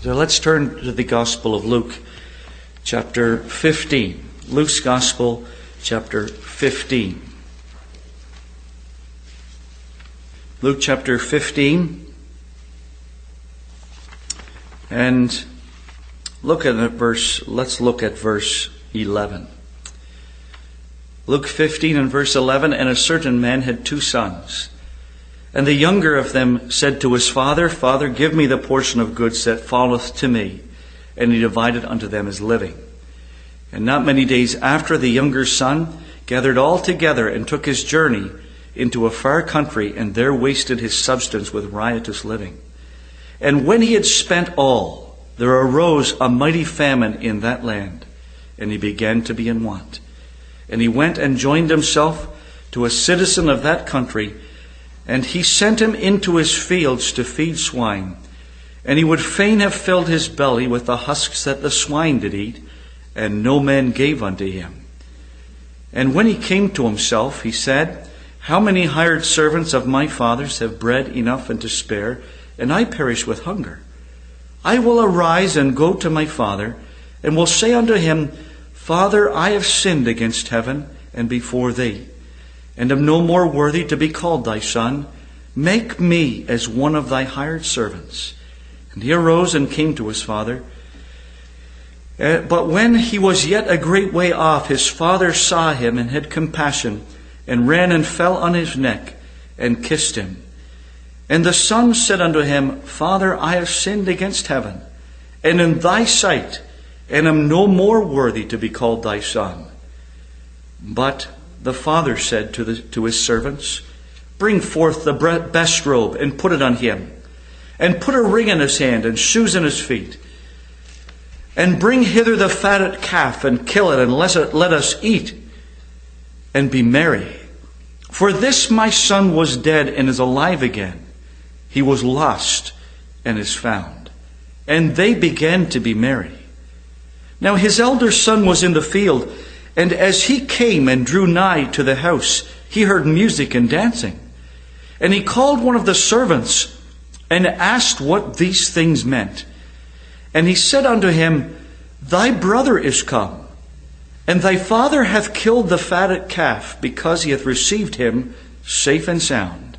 So let's turn to the Gospel of Luke, chapter 15. Luke's Gospel, chapter 15. Luke chapter 15. And let's look at verse 11. Luke 15 and verse 11, and a certain man had 2 sons. And the younger of them said to his father, Father, give me the portion of goods that falleth to me. And he divided unto them his living. And not many days after, the younger son gathered all together and took his journey into a far country, and there wasted his substance with riotous living. And when he had spent all, there arose a mighty famine in that land, and he began to be in want. And he went and joined himself to a citizen of that country, and he sent him into his fields to feed swine. And he would fain have filled his belly with the husks that the swine did eat, and no man gave unto him. And when he came to himself, he said, How many hired servants of my father's have bread enough and to spare, and I perish with hunger? I will arise and go to my father, and will say unto him, Father, I have sinned against heaven and before thee, and am no more worthy to be called thy son. Make me as one of thy hired servants. And he arose and came to his father. But when he was yet a great way off, his father saw him and had compassion, and ran and fell on his neck and kissed him. And the son said unto him, Father, I have sinned against heaven, and in thy sight, and am no more worthy to be called thy son. But the father said to his servants, Bring forth the best robe, and put it on him, and put a ring in his hand, and shoes in his feet. And bring hither the fatted calf, and kill it, and let us eat, and be merry. For this my son was dead, and is alive again. He was lost, and is found. And they began to be merry. Now his elder son was in the field, and as he came and drew nigh to the house, he heard music and dancing. And he called one of the servants, and asked what these things meant. And he said unto him, Thy brother is come, and thy father hath killed the fatted calf, because he hath received him safe and sound.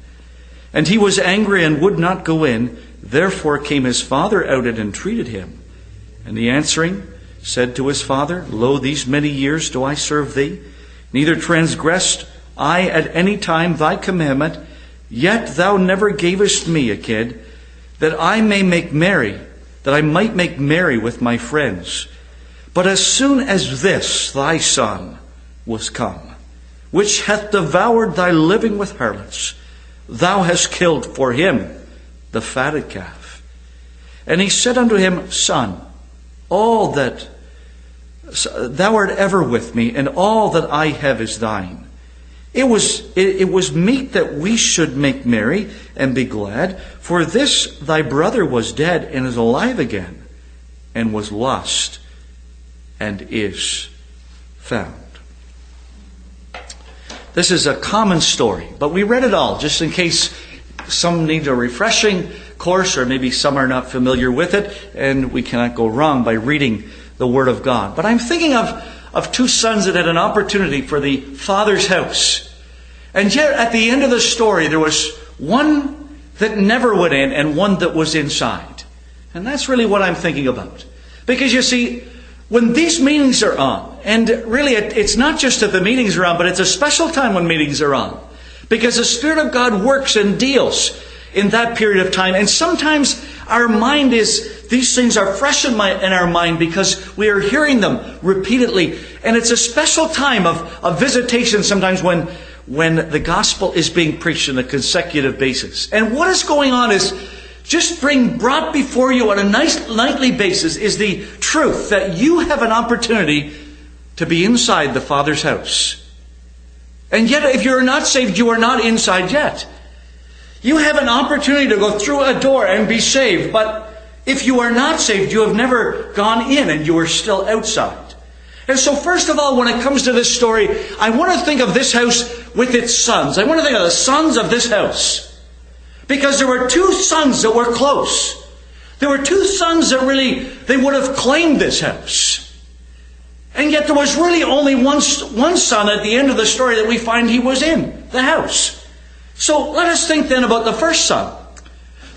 And he was angry and would not go in. Therefore came his father out and entreated him. And he answering said to his father, Lo, these many years do I serve thee, neither transgressed I at any time thy commandment, yet thou never gavest me a kid, that I might make merry with my friends. But as soon as this thy son was come, which hath devoured thy living with harlots, thou hast killed for him the fatted calf. And he said unto him, Son, all that thou art ever with me, and all that I have is thine. It was meet that we should make merry and be glad, for this thy brother was dead and is alive again, and was lost and is found. This is a common story, but we read it all just in case some need a refreshing course, or maybe some are not familiar with it, and we cannot go wrong by reading the Word of God. But I'm thinking of 2 sons that had an opportunity for the father's house. And yet at the end of the story, there was one that never went in and one that was inside. And that's really what I'm thinking about. Because you see, when these meetings are on, and really it's not just that the meetings are on, but it's a special time when meetings are on. Because the Spirit of God works and deals in that period of time. And sometimes our mind these things are fresh in our mind because we are hearing them repeatedly. And it's a special time of visitation sometimes when the gospel is being preached on a consecutive basis. And what is going on is just brought before you on a nice nightly basis is the truth that you have an opportunity to be inside the Father's house. And yet if you're not saved, you are not inside yet. You have an opportunity to go through a door and be saved. But if you are not saved, you have never gone in and you are still outside. And so first of all, when it comes to this story, I want to think of this house with its sons. I want to think of the sons of this house. Because there were 2 sons that were close. There were two sons that really, they would have claimed this house. And yet there was really only one son at the end of the story that we find he was in the house. So let us think then about the first son.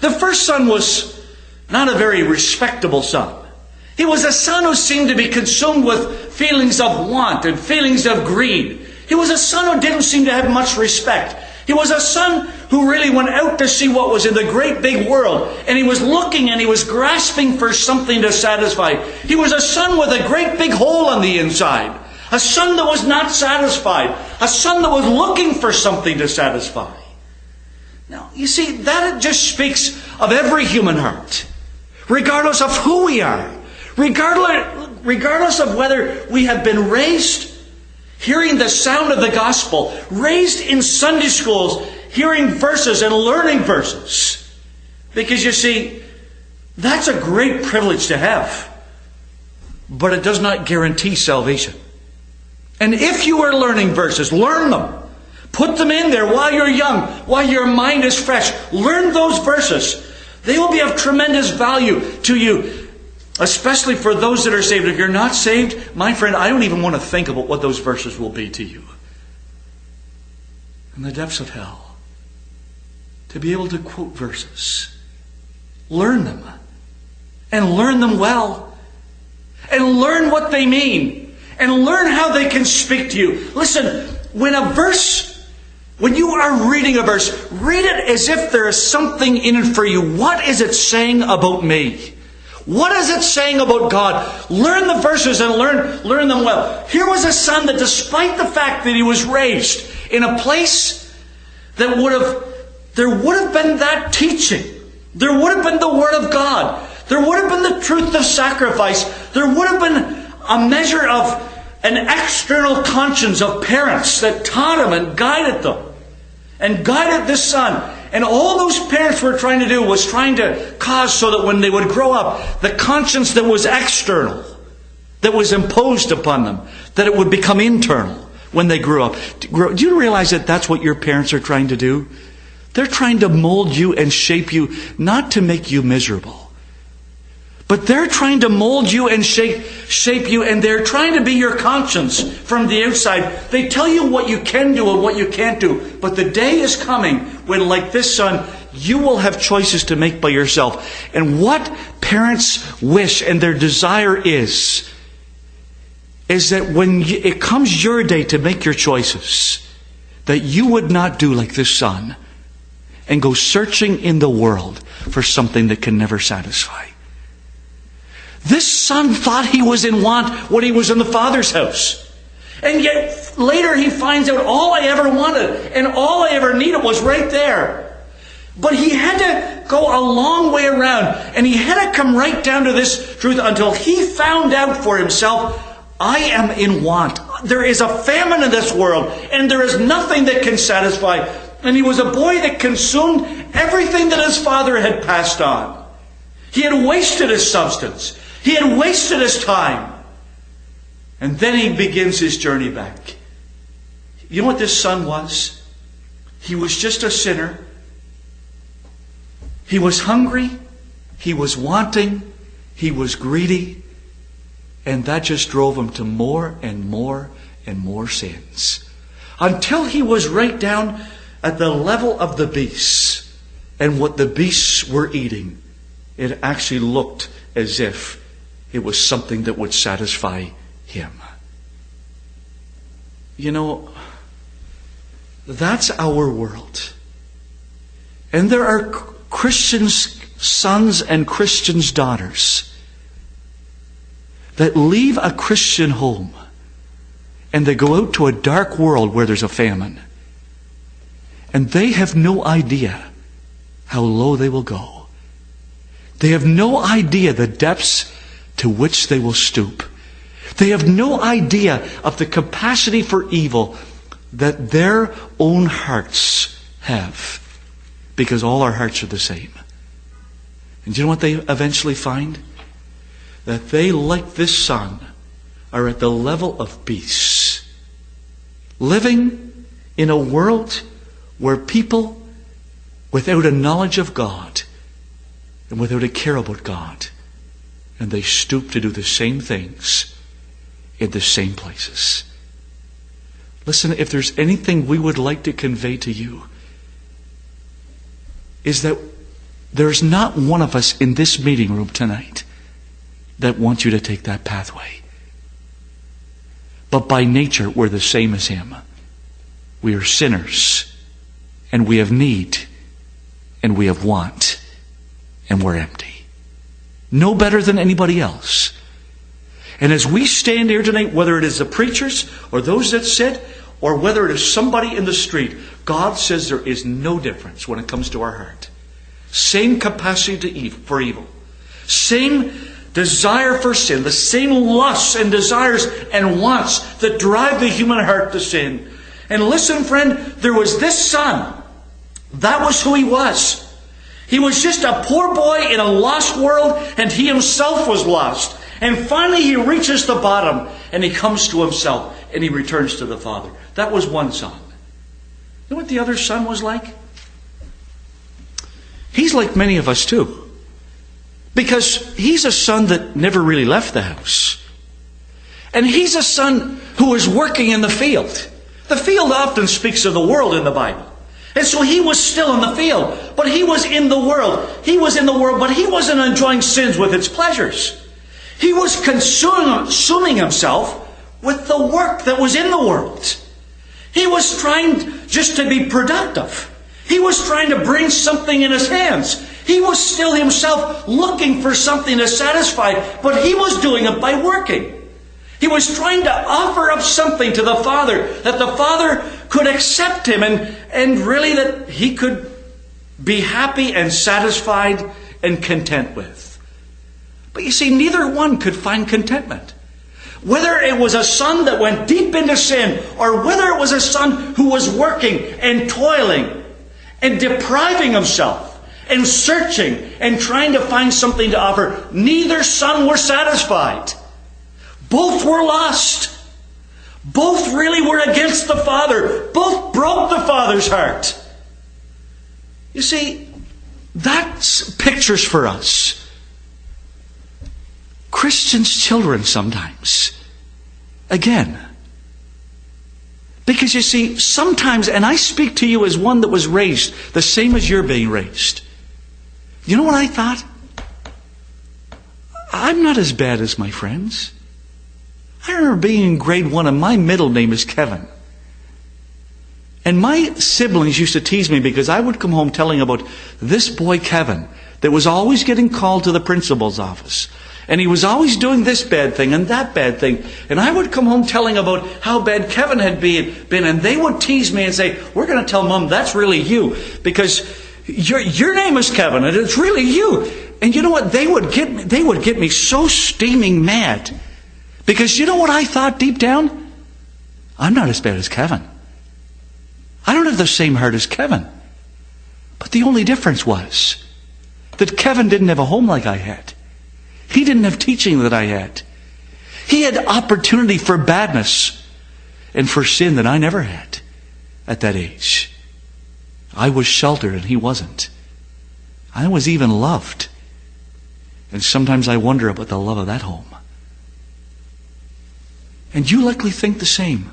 The first son was not a very respectable son. He was a son who seemed to be consumed with feelings of want and feelings of greed. He was a son who didn't seem to have much respect. He was a son who really went out to see what was in the great big world. And he was looking and he was grasping for something to satisfy. He was a son with a great big hole on the inside. A son that was not satisfied. A son that was looking for something to satisfy. Now, you see, that just speaks of every human heart. Regardless of who we are. Regardless of whether we have been raised hearing the sound of the gospel, raised in Sunday schools, hearing verses and learning verses. Because you see, that's a great privilege to have. But it does not guarantee salvation. And if you are learning verses, learn them. Put them in there while you're young, while your mind is fresh. Learn those verses. They will be of tremendous value to you. Especially for those that are saved. If you're not saved, my friend, I don't even want to think about what those verses will be to you. In the depths of hell. To be able to quote verses. Learn them. And learn them well. And learn what they mean. And learn how they can speak to you. Listen, when you are reading a verse, read it as if there is something in it for you. What is it saying about me? What is it saying about God? Learn the verses and learn them well. Here was a son that, despite the fact that he was raised in a place that there would have been that teaching. There would have been the Word of God. There would have been the truth of sacrifice. There would have been a measure of an external conscience of parents that taught him and guided them. And guided this son. And all those parents were trying to do was trying to cause so that when they would grow up, the conscience that was external, that was imposed upon them, that it would become internal when they grew up. Do you realize that that's what your parents are trying to do? They're trying to mold you and shape you, not to make you miserable. But they're trying to mold you and shape you, and they're trying to be your conscience from the outside. They tell you what you can do and what you can't do. But the day is coming when, like this son, you will have choices to make by yourself. And what parents wish and their desire is that when it comes your day to make your choices, that you would not do like this son and go searching in the world for something that can never satisfy. This son thought he was in want when he was in the Father's house. And yet later he finds out all I ever wanted and all I ever needed was right there. But he had to go a long way around, and he had to come right down to this truth until he found out for himself, I am in want. There is a famine in this world, and there is nothing that can satisfy. And he was a boy that consumed everything that his father had passed on. He had wasted his substance. He had wasted his time. And then he begins his journey back. You know what this son was? He was just a sinner. He was hungry. He was wanting. He was greedy. And that just drove him to more and more and more sins. Until he was right down at the level of the beasts. And what the beasts were eating, it actually looked as if it was something that would satisfy him. You know, that's our world. And there are Christians' sons and Christians' daughters that leave a Christian home and they go out to a dark world where there's a famine. And they have no idea how low they will go. They have no idea the depths to which they will stoop. They have no idea of the capacity for evil that their own hearts have. Because all our hearts are the same. And do you know what they eventually find? That they, like this son, are at the level of beasts. Living in a world where people, without a knowledge of God, and without a care about God. And they stoop to do the same things in the same places. Listen, if there's anything we would like to convey to you, is that there's not one of us in this meeting room tonight that wants you to take that pathway. But by nature, we're the same as him. We are sinners, and we have need, and we have want, and we're empty. No better than anybody else. And as we stand here tonight, whether it is the preachers or those that sit, or whether it is somebody in the street, God says there is no difference when it comes to our heart. Same capacity for evil. Same desire for sin. The same lusts and desires and wants that drive the human heart to sin. And listen, friend, there was this son. That was who he was. He was just a poor boy in a lost world, and he himself was lost. And finally he reaches the bottom, and he comes to himself, and he returns to the Father. That was one son. You know what the other son was like? He's like many of us too. Because he's a son that never really left the house. And he's a son who was working in the field. The field often speaks of the world in the Bible. And so he was still in the field. But he was in the world. He was in the world, but he wasn't enjoying sins with its pleasures. He was consuming himself with the work that was in the world. He was trying just to be productive. He was trying to bring something in his hands. He was still himself looking for something to satisfy, but he was doing it by working. He was trying to offer up something to the Father, that the Father could accept him, and really that he could be happy and satisfied and content with. But you see, neither one could find contentment. Whether it was a son that went deep into sin, or whether it was a son who was working and toiling and depriving himself and searching and trying to find something to offer, neither son were satisfied. Both were lost. Both really were against the Father. Both broke the Father's heart. You see, that's pictures for us. Christians' children sometimes. Again. Because you see, sometimes, and I speak to you as one that was raised the same as you're being raised. You know what I thought? I'm not as bad as my friends. I remember being in grade 1 and my middle name is Kevin. And my siblings used to tease me because I would come home telling about this boy Kevin that was always getting called to the principal's office. And he was always doing this bad thing and that bad thing. And I would come home telling about how bad Kevin had been. And they would tease me and say, we're going to tell Mom that's really you. Because your name is Kevin and it's really you. And you know what? They would get me so steaming mad. Because you know what I thought deep down? I'm not as bad as Kevin. I don't have the same heart as Kevin. But the only difference was that Kevin didn't have a home like I had. He didn't have teaching that I had. He had opportunity for badness and for sin that I never had at that age. I was sheltered and he wasn't. I was even loved. And sometimes I wonder about the love of that home. And you likely think the same.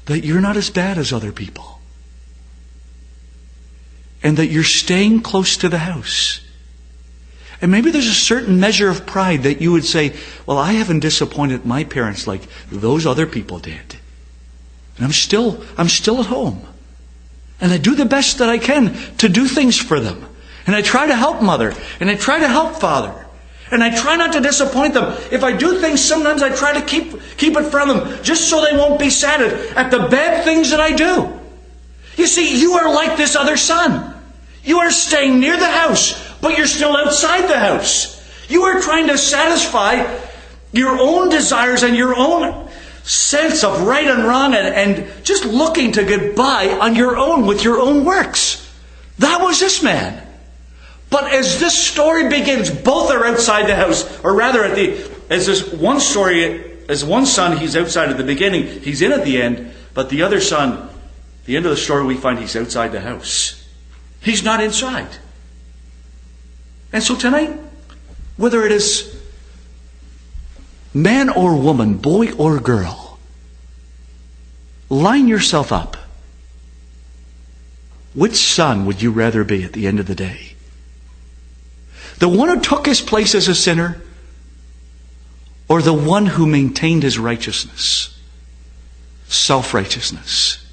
That you're not as bad as other people. And that you're staying close to the house. And maybe there's a certain measure of pride that you would say, well, I haven't disappointed my parents like those other people did. And I'm still at home. And I do the best that I can to do things for them. And I try to help Mother. And I try to help Father. And I try not to disappoint them. If I do things, sometimes I try to keep it from them, just so they won't be sad at the bad things that I do. You see, you are like this other son. You are staying near the house, but you're still outside the house. You are trying to satisfy your own desires and your own sense of right and wrong, and just looking to get by on your own with your own works. That was this man. But as this story begins, both are outside the house. Or rather, as this one story, as one son, he's outside at the beginning, he's in at the end. But the other son, the end of the story, we find he's outside the house. He's not inside. And so tonight, whether it is man or woman, boy or girl, line yourself up. Which son would you rather be at the end of the day? The one who took his place as a sinner, or the one who maintained his righteousness, self-righteousness,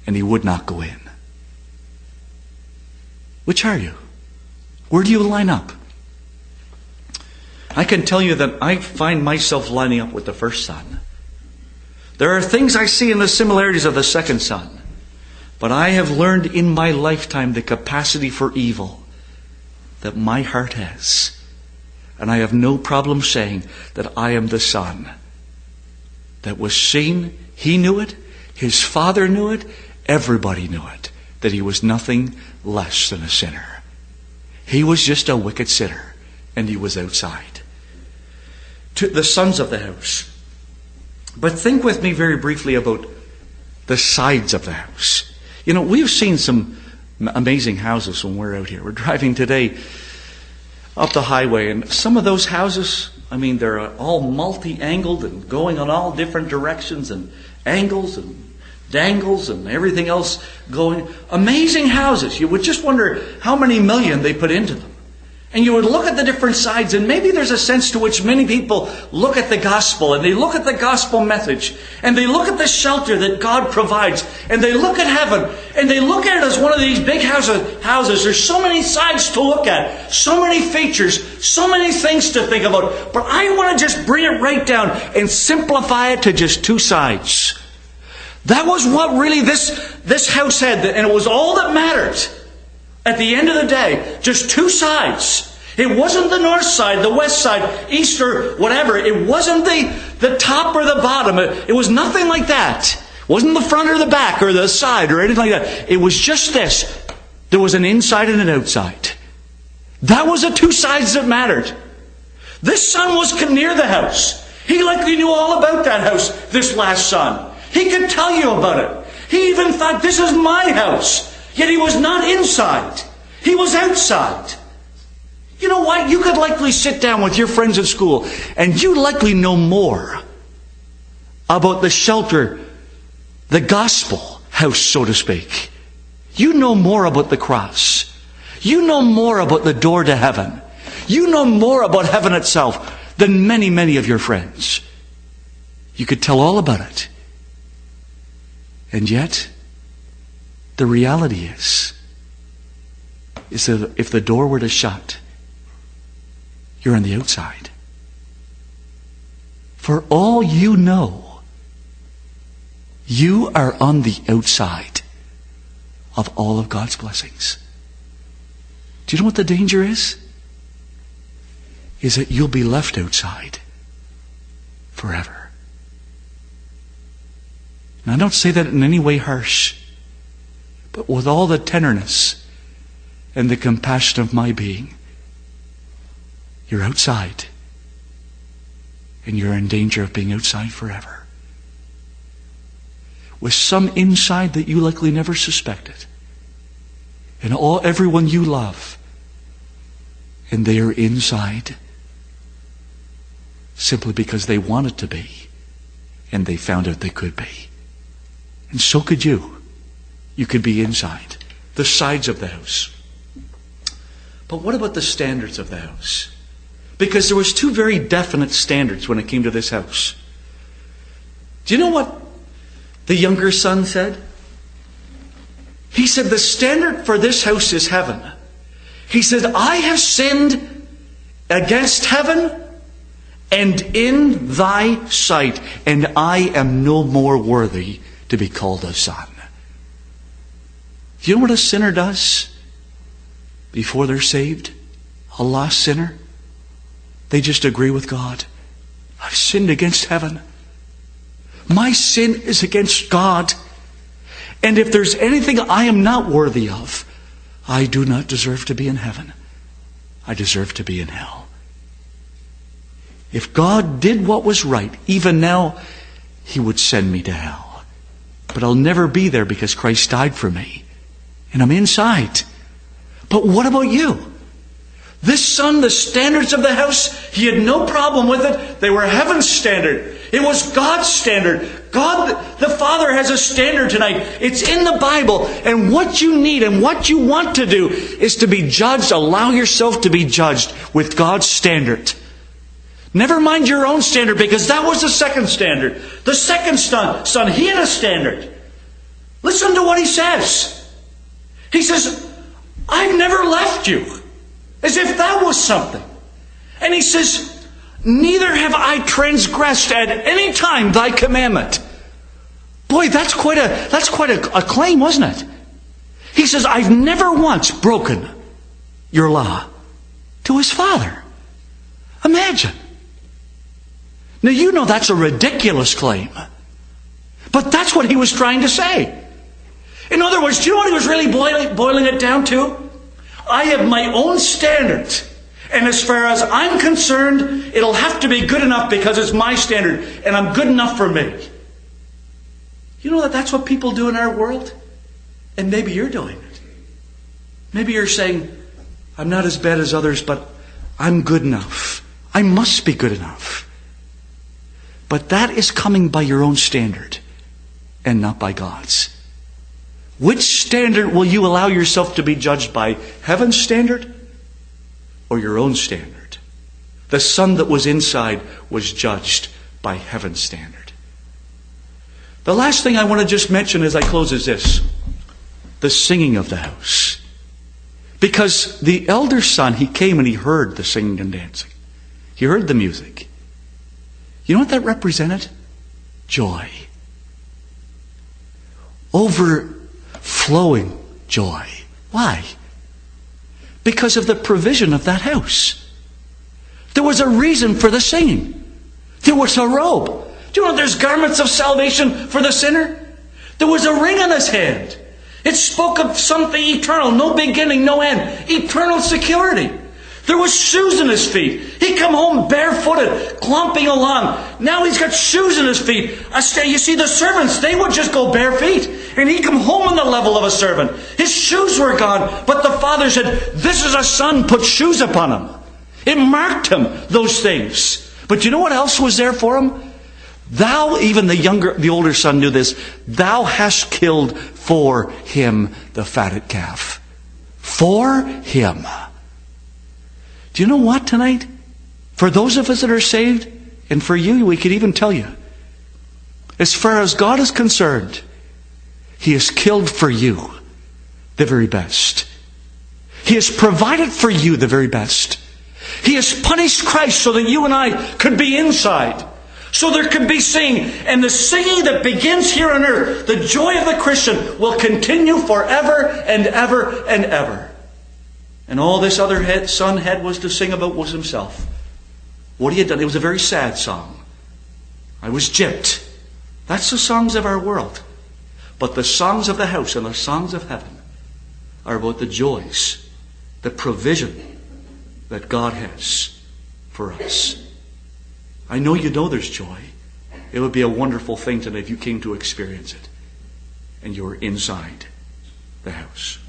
and he would not go in? Which are you? Where do you line up? I can tell you that I find myself lining up with the first son. There are things I see in the similarities of the second son, but I have learned in my lifetime the capacity for evil that my heart has. And I have no problem saying that I am the son that was seen. He knew it. His father knew it. Everybody knew it. That he was nothing less than a sinner. He was just a wicked sinner. And he was outside. To the sons of the house. But think with me very briefly about the sides of the house. You know, we've seen some amazing houses when we're out here. We're driving today up the highway, and some of those houses, I mean, they're all multi-angled and going on all different directions and angles and dangles and everything else going. Amazing houses. You would just wonder how many million they put into them. And you would look at the different sides, and maybe there's a sense to which many people look at the gospel, and they look at the gospel message, and they look at the shelter that God provides, and they look at heaven, and they look at it as one of these big houses. There's so many sides to look at, so many features, so many things to think about. But I want to just bring it right down and simplify it to just two sides. That was what really this house had, and it was all that mattered. At the end of the day, just two sides. It wasn't the north side, the west side, east or whatever. It wasn't the top or the bottom. It was nothing like that. It wasn't the front or the back or the side or anything like that. It was just this. There was an inside and an outside. That was the two sides that mattered. This son was near the house. He likely knew all about that house, this last son. He could tell you about it. He even thought, this is my house. Yet he was not inside. He was outside. You know what? You could likely sit down with your friends at school and you likely know more about the shelter, the gospel house, so to speak. You know more about the cross. You know more about the door to heaven. You know more about heaven itself than many, many of your friends. You could tell all about it. And yet, the reality is that if the door were to shut, you're on the outside. For all you know, you are on the outside of all of God's blessings. Do you know what the danger is? Is that you'll be left outside forever. And I don't say that in any way harsh, but with all the tenderness and the compassion of my being. You're outside. And you're in danger of being outside forever. With some inside that you likely never suspected. And everyone you love. And they are inside simply because they wanted to be. And they found out they could be. And so could you. You could be inside. The sides of the house. But what about the standards of the house? Because there was two very definite standards when it came to this house. Do you know what the younger son said? He said, the standard for this house is heaven. He said, I have sinned against heaven and in thy sight, and I am no more worthy to be called a son. Do you know what a sinner does before they're saved? A lost sinner? They just agree with God. I've sinned against heaven. My sin is against God. And if there's anything I am not worthy of, I do not deserve to be in heaven. I deserve to be in hell. If God did what was right, even now, He would send me to hell. But I'll never be there because Christ died for me. And I'm inside. But what about you? This son, the standards of the house, he had no problem with it. They were heaven's standard. It was God's standard. God, the Father, has a standard tonight. It's in the Bible. And what you need and what you want to do is to be judged. Allow yourself to be judged with God's standard. Never mind your own standard, because that was the second standard. The second son, he had a standard. Listen to what he says. He says, I've never left you. As if that was something. And he says, neither have I transgressed at any time thy commandment. Boy, that's quite a claim, wasn't it? He says, I've never once broken your law to his father. Imagine. Now you know that's a ridiculous claim. But that's what he was trying to say. In other words, do you know what he was really boiling it down to? I have my own standard. And as far as I'm concerned, it'll have to be good enough because it's my standard. And I'm good enough for me. You know that that's what people do in our world? And maybe you're doing it. Maybe you're saying, I'm not as bad as others, but I'm good enough. I must be good enough. But that is coming by your own standard and not by God's. Which standard will you allow yourself to be judged by? Heaven's standard or your own standard? The son that was inside was judged by heaven's standard. The last thing I want to just mention as I close is this. The singing of the house. Because the elder son, he came and he heard the singing and dancing. He heard the music. You know what that represented? Joy. Overflowing joy. Why? Because of the provision of that house. There was a reason for the singing. There was a robe. Do you know there's garments of salvation for the sinner? There was a ring on his hand. It spoke of something eternal, no beginning, no end. Eternal security. There was shoes in his feet. He come home barefooted, clomping along. Now he's got shoes in his feet. You see, the servants, they would just go bare feet. And he come home on the level of a servant. His shoes were gone. But the father said, this is a son, put shoes upon him. It marked him, those things. But you know what else was there for him? Thou, even the older son knew this, thou hast killed for him the fatted calf. For him. Do you know what tonight? For those of us that are saved, and for you, we could even tell you, as far as God is concerned, He has killed for you the very best. He has provided for you the very best. He has punished Christ so that you and I could be inside. So there could be singing. And the singing that begins here on earth, the joy of the Christian, will continue forever and ever and ever. And all this other son had was to sing about was himself. What he had done. It was a very sad song. I was gypped. That's the songs of our world. But the songs of the house and the songs of heaven are about the joys, the provision that God has for us. I know you know there's joy. It would be a wonderful thing today if you came to experience it and you were inside the house.